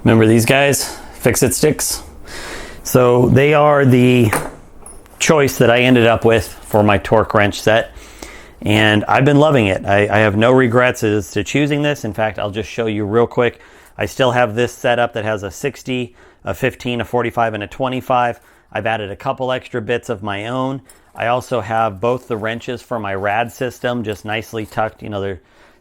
Remember these guys? Fix-It sticks? So they are the choice that I ended up with for my torque wrench set. And I've been loving it. I have no regrets as to choosing this. In fact, I'll just show you real quick. I still have this setup that has a 60, a 15, a 45, and a 25. I've added a couple extra bits of my own. I also have both the wrenches for my rad system just nicely tucked. You know,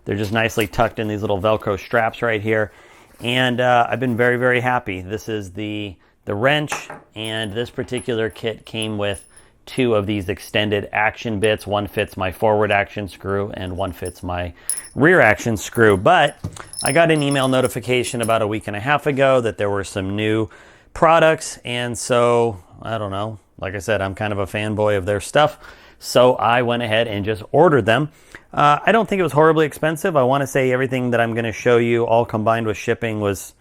they're just nicely tucked in these little Velcro straps right here. And I've been very, very happy. This is the wrench, and this particular kit came with 2 of these extended action bits. One fits my forward action screw and one fits my rear action screw. But I got an email notification about a week and a half ago that there were some new products, and so I don't know, like I said, I'm kind of a fanboy of their stuff, so I went ahead and just ordered them. I don't think it was horribly expensive. I want to say everything that I'm going to show you all combined with shipping was,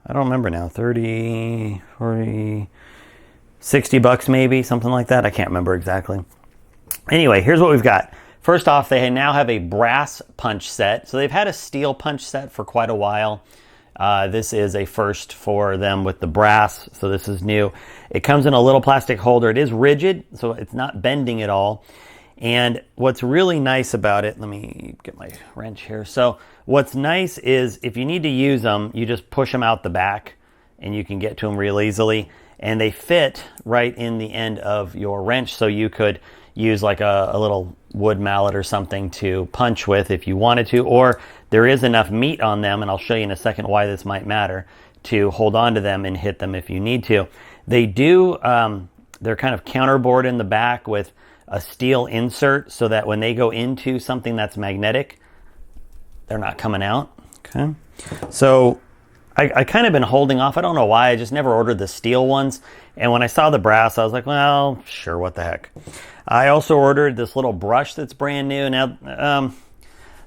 I don't remember now, 30, 40, 60 bucks maybe, something like that. I can't remember exactly. Anyway, here's what we've got. First off, they now have a brass punch set. So they've had a steel punch set for quite a while. This is a first for them with the brass, so this is new. It comes in a little plastic holder. It is rigid, so it's not bending at all. And what's really nice about it, let me get my wrench here. So what's nice is if you need to use them, you just push them out the back and you can get to them real easily. And they fit right in the end of your wrench, so you could use like a little wood mallet or something to punch with if you wanted to, or there is enough meat on them, and I'll show you in a second why this might matter, to hold on to them and hit them if you need to. They do, they're kind of counterboard in the back with a steel insert so that when they go into something that's magnetic, they're not coming out. Okay, so I kind of been holding off. I don't know why. I just never ordered the steel ones. And when I saw the brass, I was like, well, sure, what the heck. I also ordered this little brush that's brand new. Now,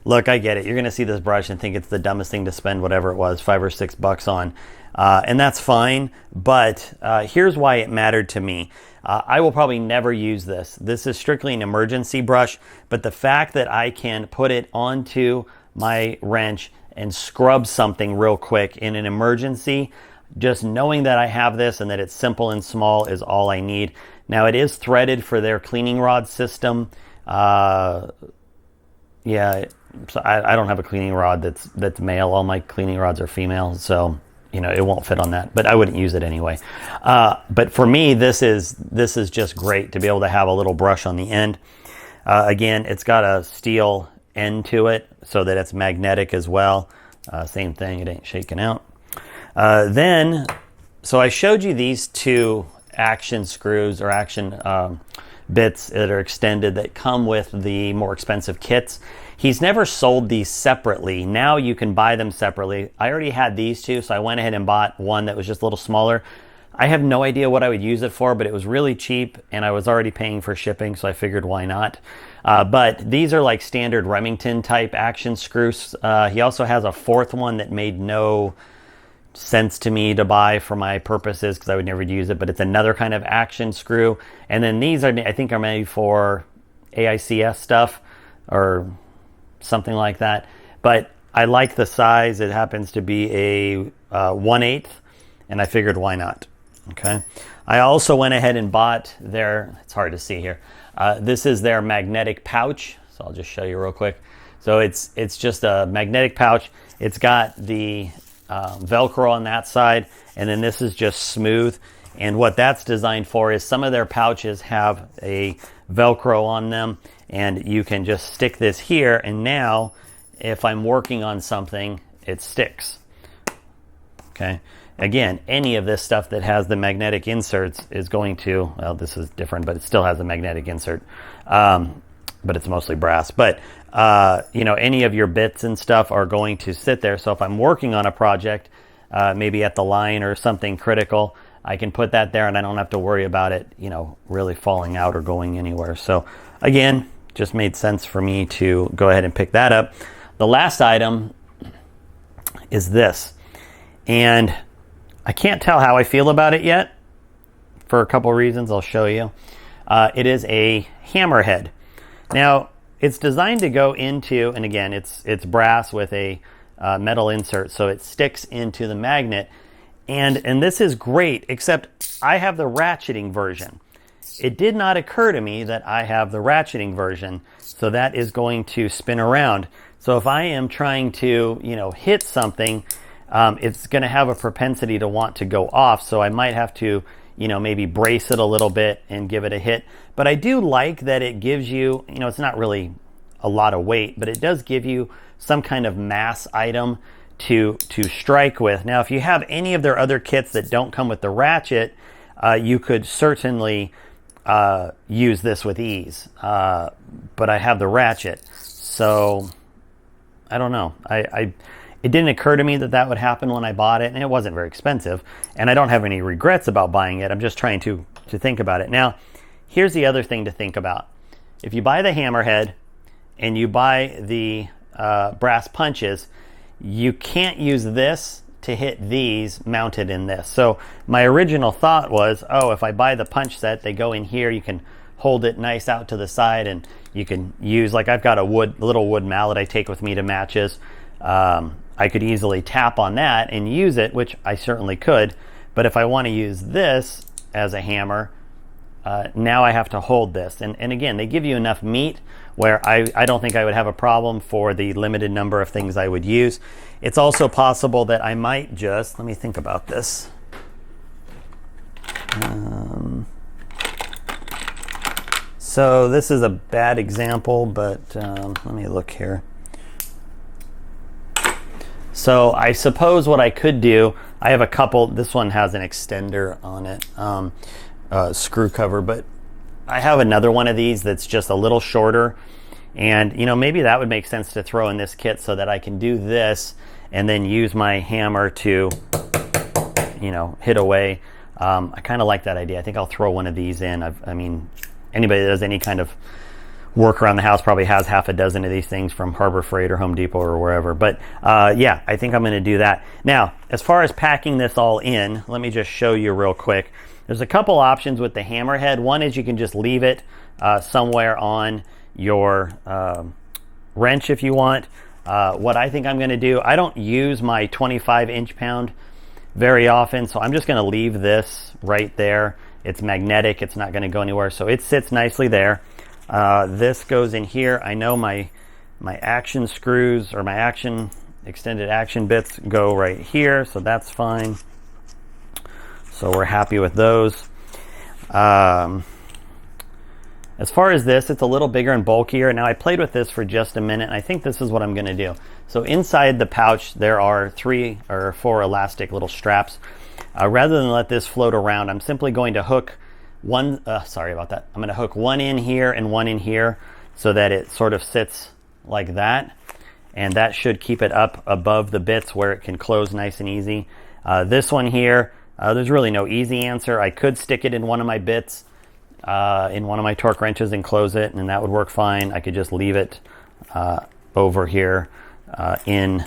look, I get it. You're going to see this brush and think it's the dumbest thing to spend whatever it was, $5 or $6 on. And that's fine. But here's why it mattered to me. I will probably never use this. This is strictly an emergency brush. But the fact that I can put it onto my wrench and scrub something real quick in an emergency, just knowing that I have this and that it's simple and small is all I need. Now it is threaded for their cleaning rod system. Yeah, so I don't have a cleaning rod that's male. All my cleaning rods are female, so you know it won't fit on that. But I wouldn't use it anyway. But for me, this is just great to be able to have a little brush on the end. Again, it's got a steel end to it so that it's magnetic as well. Same thing, it ain't shaking out. So I showed you these 2 action screws or action bits that are extended that come with the more expensive kits. He's never sold these separately. Now you can buy them separately. I already had these 2, so I went ahead and bought one that was just a little smaller. I have no idea what I would use it for, but it was really cheap and I was already paying for shipping, so I figured why not. But these are like standard Remington type action screws. He also has a 4th one that made no sense to me to buy for my purposes because I would never use it, but it's another kind of action screw. And then these are, I think, are made for AICS stuff or something like that. But I like the size. It happens to be a 1/8, and I figured why not. Okay. I also went ahead and bought their, it's hard to see here, this is their magnetic pouch. So I'll just show you real quick. So it's just a magnetic pouch. It's got the Velcro on that side, and then this is just smooth. And what that's designed for is some of their pouches have a Velcro on them, and you can just stick this here, and now if I'm working on something, it sticks. Okay. Again, any of this stuff that has the magnetic inserts is going to, well, this is different, but it still has a magnetic insert, but it's mostly brass. But, you know, any of your bits and stuff are going to sit there. So if I'm working on a project, maybe at the line or something critical, I can put that there and I don't have to worry about it, you know, really falling out or going anywhere. So again, just made sense for me to go ahead and pick that up. The last item is this. And I can't tell how I feel about it yet for a couple reasons. I'll show you. It is a hammerhead. Now, it's designed to go into, and again, it's brass with a metal insert, so it sticks into the magnet. And this is great, except I have the ratcheting version. It did not occur to me that I have the ratcheting version, so that is going to spin around. So if I am trying to, hit something, it's going to have a propensity to want to go off, so I might have to, maybe brace it a little bit and give it a hit. But I do like that it gives you, it's not really a lot of weight, but it does give you some kind of mass item to strike with. Now, if you have any of their other kits that don't come with the ratchet, you could certainly use this with ease. But I have the ratchet, so I don't know. It didn't occur to me that would happen when I bought it, and it wasn't very expensive, and I don't have any regrets about buying it. I'm just trying to think about it. Now, here's the other thing to think about. If you buy the hammerhead and you buy the brass punches, you can't use this to hit these mounted in this. So my original thought was, if I buy the punch set, they go in here, you can hold it nice out to the side, and you can use, like I've got a little wood mallet I take with me to matches. I could easily tap on that and use it, which I certainly could. But if I want to use this as a hammer, now I have to hold this. And again, they give you enough meat where I don't think I would have a problem for the limited number of things I would use. It's also possible that I might just, let me think about this. So this is a bad example, but let me look here. So I suppose what I could do, I have a couple, this one has an extender on it, screw cover, but I have another one of these that's just a little shorter, and maybe that would make sense to throw in this kit so that I can do this and then use my hammer to hit away. I kind of like that idea. I think I'll throw one of these in. I mean, anybody that does any kind of work around the house probably has half a dozen of these things from Harbor Freight or Home Depot or wherever. But yeah, I think I'm going to do that. Now, as far as packing this all in, let me just show you real quick. There's a couple options with the hammerhead. One is you can just leave it somewhere on your wrench if you want. What I think I'm going to do, I don't use my 25 inch-pound very often, so I'm just going to leave this right there. It's magnetic, it's not going to go anywhere, so it sits nicely there. This goes in here. I know my action screws or my extended action bits go right here, so that's fine. So we're happy with those. As far as this, it's a little bigger and bulkier. Now I played with this for just a minute, and I think this is what I'm going to do. So inside the pouch there are 3 or 4 elastic little straps. Rather than let this float around, I'm simply going to hook one, sorry about that. I'm going to hook one in here and one in here so that it sort of sits like that. And that should keep it up above the bits where it can close nice and easy. This one here, there's really no easy answer. I could stick it in one of my bits, in one of my torque wrenches and close it, and that would work fine. I could just leave it over here in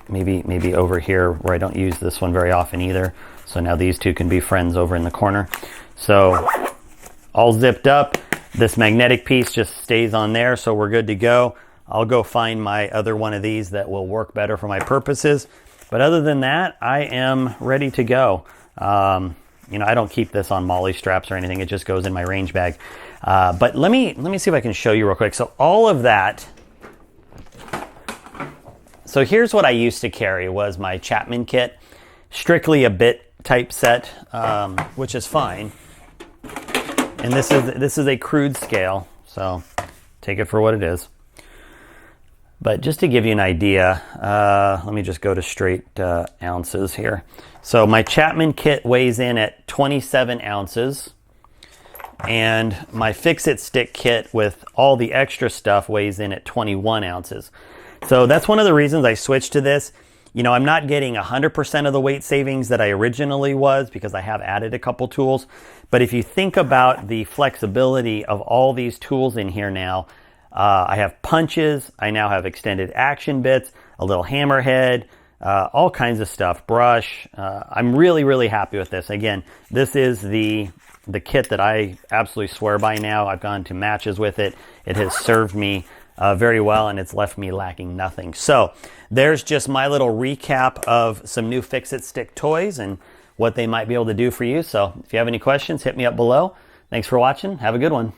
maybe over here where I don't use this one very often either. So now these two can be friends over in the corner. So all zipped up. This magnetic piece just stays on there, so we're good to go. I'll go find my other one of these that will work better for my purposes. But other than that, I am ready to go. I don't keep this on molly straps or anything. It just goes in my range bag. But let me see if I can show you real quick. So all of that. So here's what I used to carry was my Chapman kit, strictly a bit type set, which is fine. And this is a crude scale, so take it for what it is. But just to give you an idea, let me just go to straight ounces here. So my Chapman kit weighs in at 27 ounces, and my Fix-It Stick kit with all the extra stuff weighs in at 21 ounces. So that's one of the reasons I switched to this. I'm not getting 100% of the weight savings that I originally was because I have added a couple tools. But if you think about the flexibility of all these tools in here now, I have punches, I now have extended action bits, a little hammerhead, all kinds of stuff, brush. I'm really, really happy with this. Again, this is the kit that I absolutely swear by now. I've gone to matches with it. It has served me very well, and it's left me lacking nothing. So there's just my little recap of some new Fix-It Stick toys and what they might be able to do for you. So if you have any questions, hit me up below. Thanks for watching. Have a good one.